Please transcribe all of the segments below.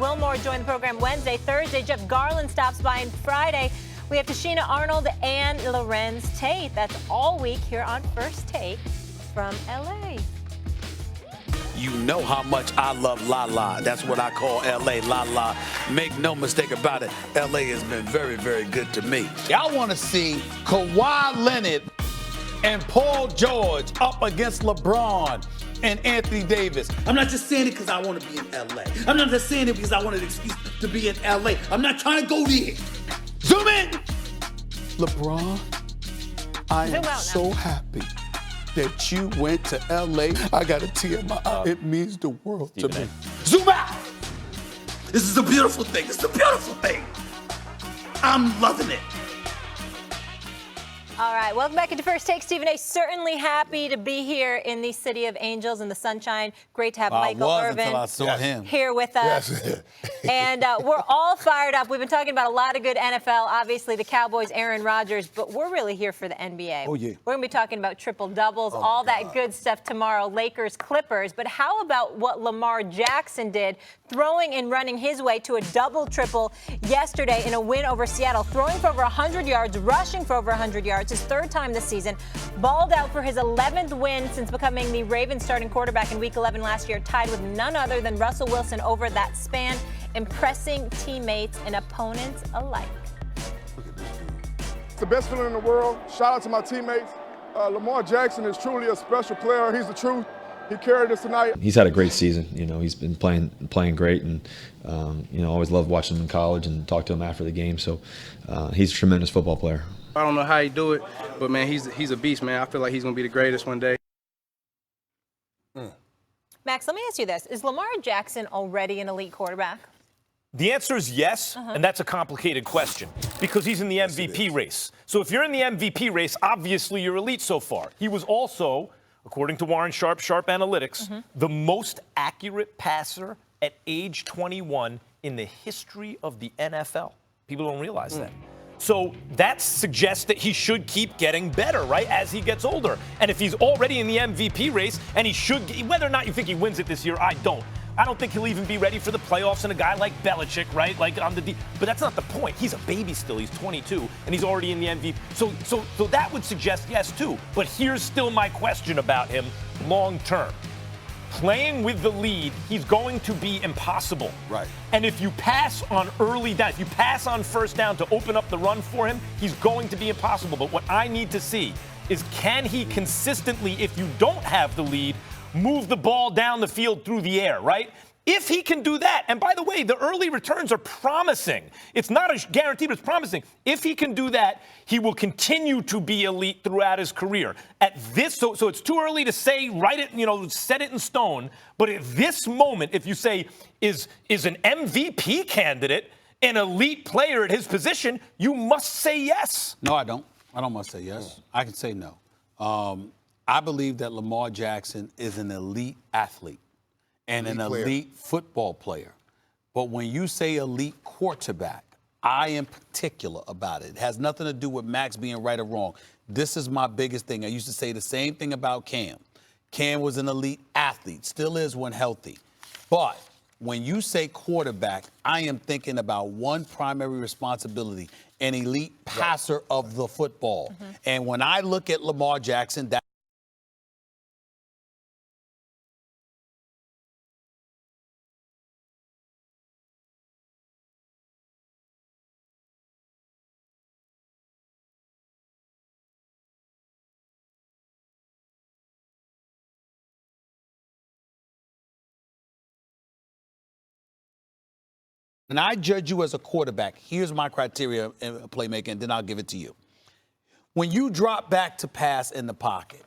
Wilmore joined the program Wednesday. Thursday, Jeff Garland stops by, and Friday, we have Tashina Arnold and Lorenz Tate. That's all week here on First Take from L.A. You know how much I love La La. That's what I call L.A. La La. Make no mistake about it. L.A. has been very, very good to me. Y'all want to see Kawhi Leonard and Paul George up against LeBron and Anthony Davis. I'm not just saying it because I want to be in L.A. I'm not just saying it because I wanted an excuse to be in L.A. I'm not trying to go there. Zoom in. LeBron, I am so happy that you went to L.A. I got a tear in my eye. It means the world to me. Zoom out. This is a beautiful thing. It's a beautiful thing. I'm loving it. All right, welcome back into First Take. Stephen A. certainly happy to be here in the city of angels and the sunshine. Great to have Michael Irvin until I saw him here with us. Yes. And we're all fired up. We've been talking about a lot of good NFL, obviously the Cowboys, Aaron Rodgers, but we're really here for the NBA. Oh, yeah. We're going to be talking about triple doubles, all that good stuff tomorrow, Lakers, Clippers. But how about what Lamar Jackson did, throwing and running his way to a double-triple yesterday in a win over Seattle, throwing for over 100 yards, rushing for over 100 yards, his third time this season, balled out for his 11th win since becoming the Ravens starting quarterback in Week 11 last year, tied with none other than Russell Wilson over that span, impressing teammates and opponents alike. It's the best feeling in the world. Shout out to my teammates. Lamar Jackson is truly a special player. He's the truth. He carried us tonight. He's had a great season. You know, he's been playing great, and always loved watching him in college and talk to him after the game. So he's a tremendous football player. I don't know how he do it, but man, he's a beast, man. I feel like he's gonna be the greatest one day. Max, let me ask you this: is Lamar Jackson already an elite quarterback? The answer is yes, and that's a complicated question because he's in the MVP race. So if you're in the MVP race, obviously you're elite so far. He was also, according to Warren Sharp Analytics, the most accurate passer at age 21 in the history of the NFL. People don't realize that. So that suggests that he should keep getting better, right, as he gets older. And if he's already in the MVP race, and he should, whether or not you think he wins it this year, I don't. I don't think he'll even be ready for the playoffs and a guy like Belichick, right? Like on the but that's not the point. He's a baby still. He's 22 and he's already in the MVP. So that would suggest yes too. But here's still my question about him long term. Playing with the lead, he's going to be impossible. Right. And if you pass on early down, if you pass on first down to open up the run for him, he's going to be impossible. But what I need to see is can he consistently, if you don't have the lead, move the ball down the field through the air, right? If he can do that, and by the way, the early returns are promising. It's not a guarantee, but it's promising. If he can do that, he will continue to be elite throughout his career. At this, so it's too early to say, write it, set it in stone. But at this moment, if you say, is an MVP candidate an elite player at his position, you must say yes. No, I don't. I don't must say yes. I can say no. I believe that Lamar Jackson is an elite athlete and an elite football player. But when you say elite quarterback, I am particular about it. It has nothing to do with Max being right or wrong. This is my biggest thing. I used to say the same thing about Cam. Cam was an elite athlete, still is when healthy. But when you say quarterback, I am thinking about one primary responsibility, an elite passer of the football. And when I look at Lamar Jackson, that and I judge you as a quarterback, here's my criteria in playmaking, and then I'll give it to you. When you drop back to pass in the pocket,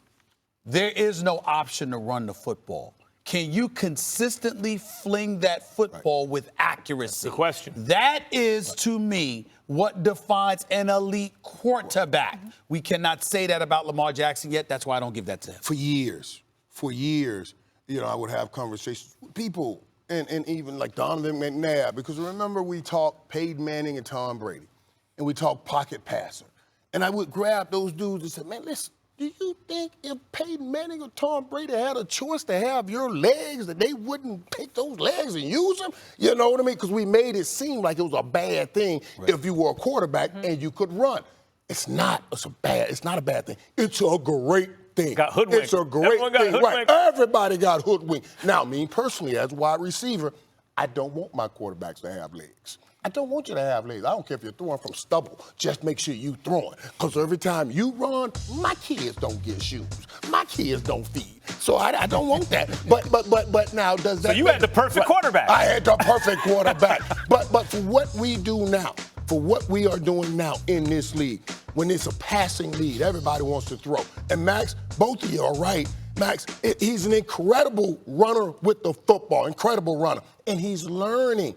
there is no option to run the football. Can you consistently fling that football with accuracy? That's the question. That is, to me, what defines an elite quarterback. We cannot say that about Lamar Jackson yet. That's why I don't give that to him. For years, I would have conversations with people, and even like Donovan McNabb, because remember we talked Peyton Manning and Tom Brady, and we talked pocket passer. And I would grab those dudes and say, man, listen, Do you think if Peyton Manning or Tom Brady had a choice to have your legs, that they wouldn't take those legs and use them? You know what I mean? Because we made it seem like it was a bad thing if you were a quarterback and you could run. It's not. It's not a bad thing. It's a great thing. Got hoodwinked. It's a great thing. Hoodwinked. Right. Everybody got hoodwinked. Now, me personally, as a wide receiver, I don't want my quarterbacks to have legs. I don't want you to have legs. I don't care if you're throwing from stubble. Just make sure you throwing. Because every time you run, my kids don't get shoes. My kids don't feed. So I don't want that. But now does that? So you had the perfect quarterback. I had the perfect quarterback. But for what we do now, for what we are doing now in this league, when it's a passing lead, everybody wants to throw. And Max, both of you are right. Max, he's an incredible runner with the football, incredible runner. And he's learning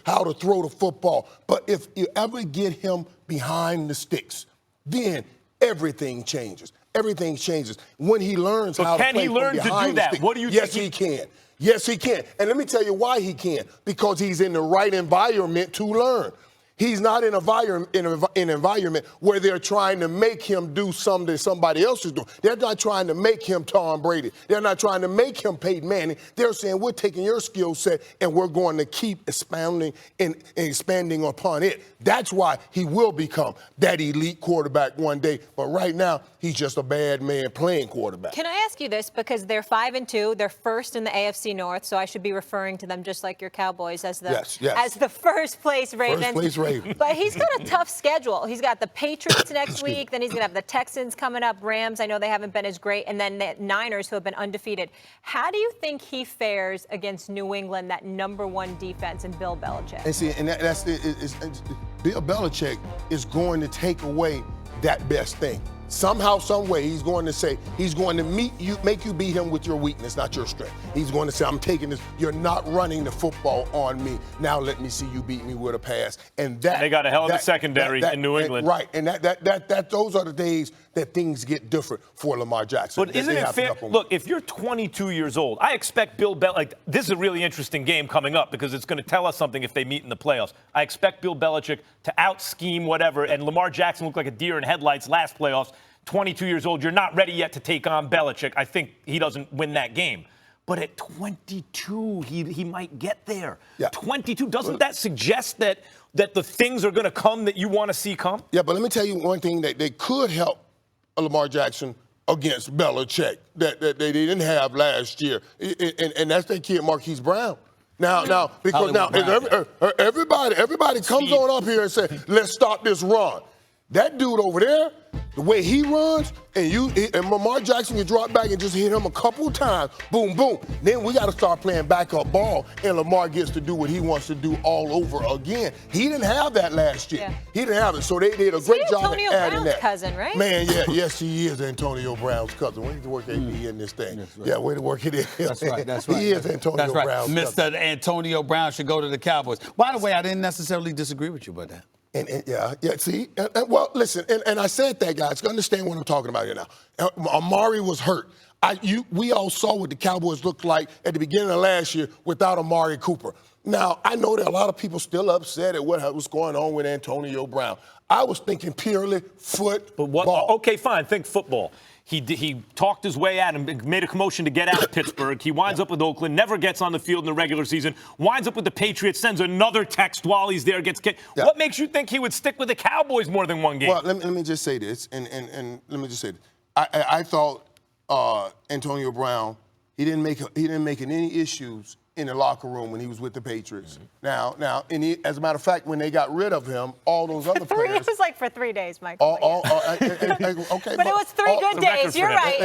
how to throw the football. But if you ever get him behind the sticks, then everything changes. Everything changes. When he learns how to play from behind the sticks. Can he learn to do that? What do you think? Yes, he can. Yes, he can. And let me tell you why he can. Because he's in the right environment to learn. He's not in an environment where they're trying to make him do something somebody else is doing. They're not trying to make him Tom Brady. They're not trying to make him Peyton Manning. They're saying, we're taking your skill set and we're going to keep expanding and expanding upon it. That's why he will become that elite quarterback one day. But right now, he's just a bad man playing quarterback. Can I ask you this? Because they're 5-2. They're first in the AFC North, so I should be referring to them just like your Cowboys as the as the first place Ravens. First place Ravens. But he's got a tough schedule. He's got the Patriots next week. Then he's going to have the Texans coming up. Rams, I know they haven't been as great. And then the Niners, who have been undefeated. How do you think he fares against New England, that #1 defense, and Bill Belichick? And see, and that's Bill Belichick is going to take away that best thing. Somehow, some way, he's going to make you beat him with your weakness, not your strength. He's going to say, I'm taking this. You're not running the football on me. Now let me see you beat me with a pass. And they got a hell of a secondary in New England. Right, and those are the days that things get different for Lamar Jackson. But isn't it fair? Look, if you're 22 years old, I expect Bill Belichick. This is a really interesting game coming up because it's going to tell us something if they meet in the playoffs. I expect Bill Belichick to out-scheme whatever, and Lamar Jackson looked like a deer in headlights last playoffs. 22 years old, you're not ready yet to take on Belichick. I think he doesn't win that game. But at 22, he might get there. Yeah. 22, doesn't that suggest that the things are going to come that you want to see come? Yeah, but let me tell you one thing that they could help Lamar Jackson against Belichick that they didn't have last year, and that's that kid Marquise Brown. Now, because everybody comes on up here and says, let's stop this run. That dude over there, the way he runs, and Lamar Jackson can drop back and just hit him a couple of times, boom, boom. Then we got to start playing backup ball, and Lamar gets to do what he wants to do all over again. He didn't have that last year. Yeah. He didn't have it, so they did a great job of adding that. Antonio Brown's cousin, right? Man, yes, he is Antonio Brown's cousin. We need to work AB in this thing. Right. Yeah, way to work it in. That's right. He is Antonio Brown's cousin. Mr. Antonio Brown should go to the Cowboys. By the way, I didn't necessarily disagree with you about that. See, well, listen, and I said that, guys. Understand what I'm talking about here now. Amari was hurt. We all saw what the Cowboys looked like at the beginning of last year without Amari Cooper. Now, I know that a lot of people still upset at what was going on with Antonio Brown. I was thinking purely football. Okay, fine. Think football. He talked his way out and made a commotion to get out of Pittsburgh. He winds up with Oakland, never gets on the field in the regular season, winds up with the Patriots, sends another text while he's there, gets kicked. Yeah. What makes you think he would stick with the Cowboys more than one game? Well, let me just say this, and let me just say this. I thought Antonio Brown, he didn't make any issues in the locker room when he was with the Patriots. Mm-hmm. Now, as a matter of fact, when they got rid of him, all those other players. It was like for 3 days, Michael. Okay, but it was three good days. You're right.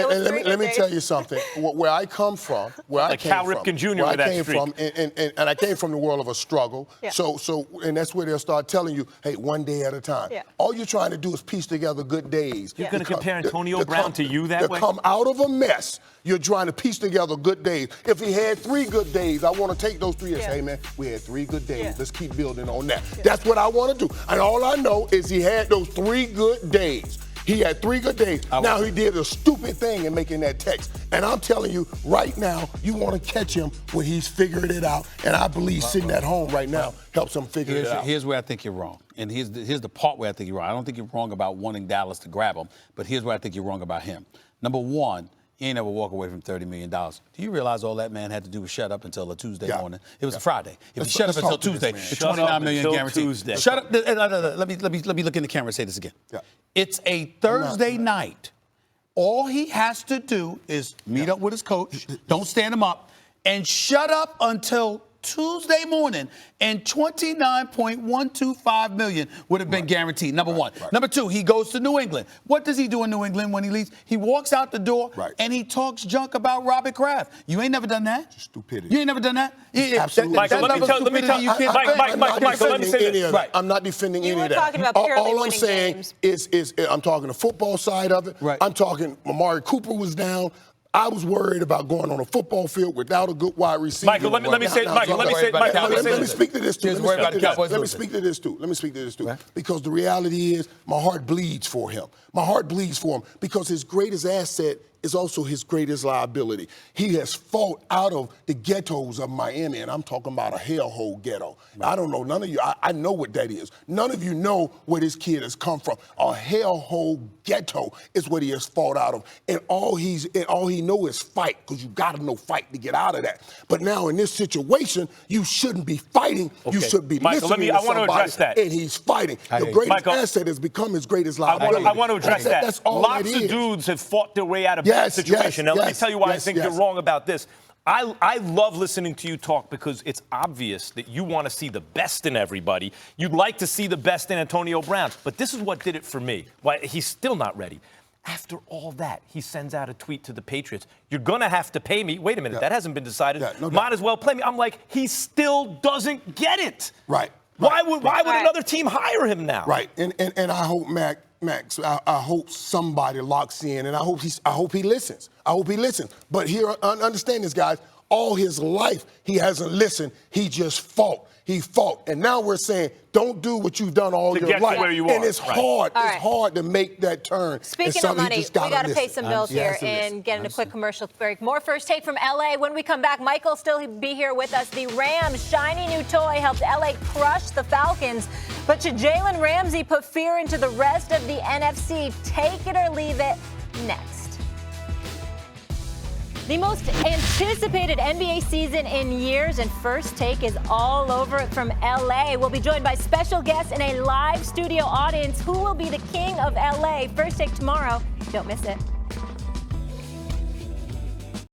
Let me tell you something. Where I come from, Cal Ripken Jr. Where I came from, and I came from the world of a struggle. Yeah. So, and that's where they'll start telling you, hey, one day at a time. Yeah. All you're trying to do is piece together good days. You're going to compare Antonio Brown to you that way? To come out of a mess, you're trying to piece together good days. If he had 3 good days, I want to take those 3 and say, hey, man, we had 3 good days. Yeah. Let's keep building on that. Yeah. That's what I want to do. And all I know is he had those 3 good days. He had 3 good days. Now he did a stupid thing in making that text. And I'm telling you, right now, you want to catch him when he's figuring it out. And I believe sitting at home right now helps him figure it out. Here's where I think you're wrong. And here's the part where I think you're wrong. I don't think you're wrong about wanting Dallas to grab him, but here's where I think you're wrong about him. Number one, he ain't never walk away from $30 million. Do you realize all that man had to do was shut up until a Tuesday morning? It was a Friday. If he shut up until Tuesday, it's $29 million guaranteed. Tuesday. Shut up. Let me look in the camera and say this again. Yeah. It's a Thursday night. All he has to do is meet up with his coach, don't stand him up, and shut up until Tuesday morning, and $29.125 million would have been guaranteed, number one. Number two, he goes to New England. What does he do in New England when he leaves? He walks out the door and he talks junk about Robert Kraft. You ain't never done that? Stupidity. You ain't never done that? Absolutely. Michael, let me tell you. Michael, let me say this. Right. I'm not defending any of that. You were talking about purely all I'm winning saying games. is I'm talking the football side of it. Right. I'm talking Amari Cooper was down. I was worried about going on a football field without a good wide receiver. Michael, let me say Let me speak to this too. Let me Let speak to this too. Right. Because the reality is, my heart bleeds for him. My heart bleeds for him because his greatest asset is also his greatest liability. He has fought out of the ghettos of Miami, and I'm talking about a hellhole ghetto. Right. I don't know, none of you, I know what that is. None of you know where this kid has come from. A hellhole ghetto is what he has fought out of. And all he know is fight, because you gotta know fight to get out of that. But now in this situation, you shouldn't be fighting. Okay. You should be listening to somebody, address that. And he's fighting. The greatest asset has become his greatest liability. I want to address that. That's all Lots of dudes have fought their way out of that situation. Now, let me tell you why I think you're wrong about this. I love listening to you talk because it's obvious that you want to see the best in everybody. You'd like to see the best in Antonio Brown. But this is what did it for me. Why he's still not ready. After all that, he sends out a tweet to the Patriots. You're going to have to pay me. Wait a minute. That hasn't been decided. Might as well play me. I'm like, he still doesn't get it. Right. Why would another team hire him now? Right. And I hope Max, I hope somebody locks in, and I hope he listens. I hope he listens. But here, understand this, guys. All his life, he hasn't listened. He just fought. He fought. And now we're saying, don't do what you've done all your life. Where you and are. it's hard. It's hard to make that turn. Speaking of money, we got to pay some bills here and get in a quick commercial break. More First Take from L.A. When we come back, Michael will still be here with us. The Rams' shiny new toy helped L.A. crush the Falcons. But should Jalen Ramsey put fear into the rest of the NFC? Take it or leave it next. The most anticipated NBA season in years, and First Take is all over it from LA. We'll be joined by special guests and a live studio audience. Who will be the king of LA? First Take tomorrow. Don't miss it.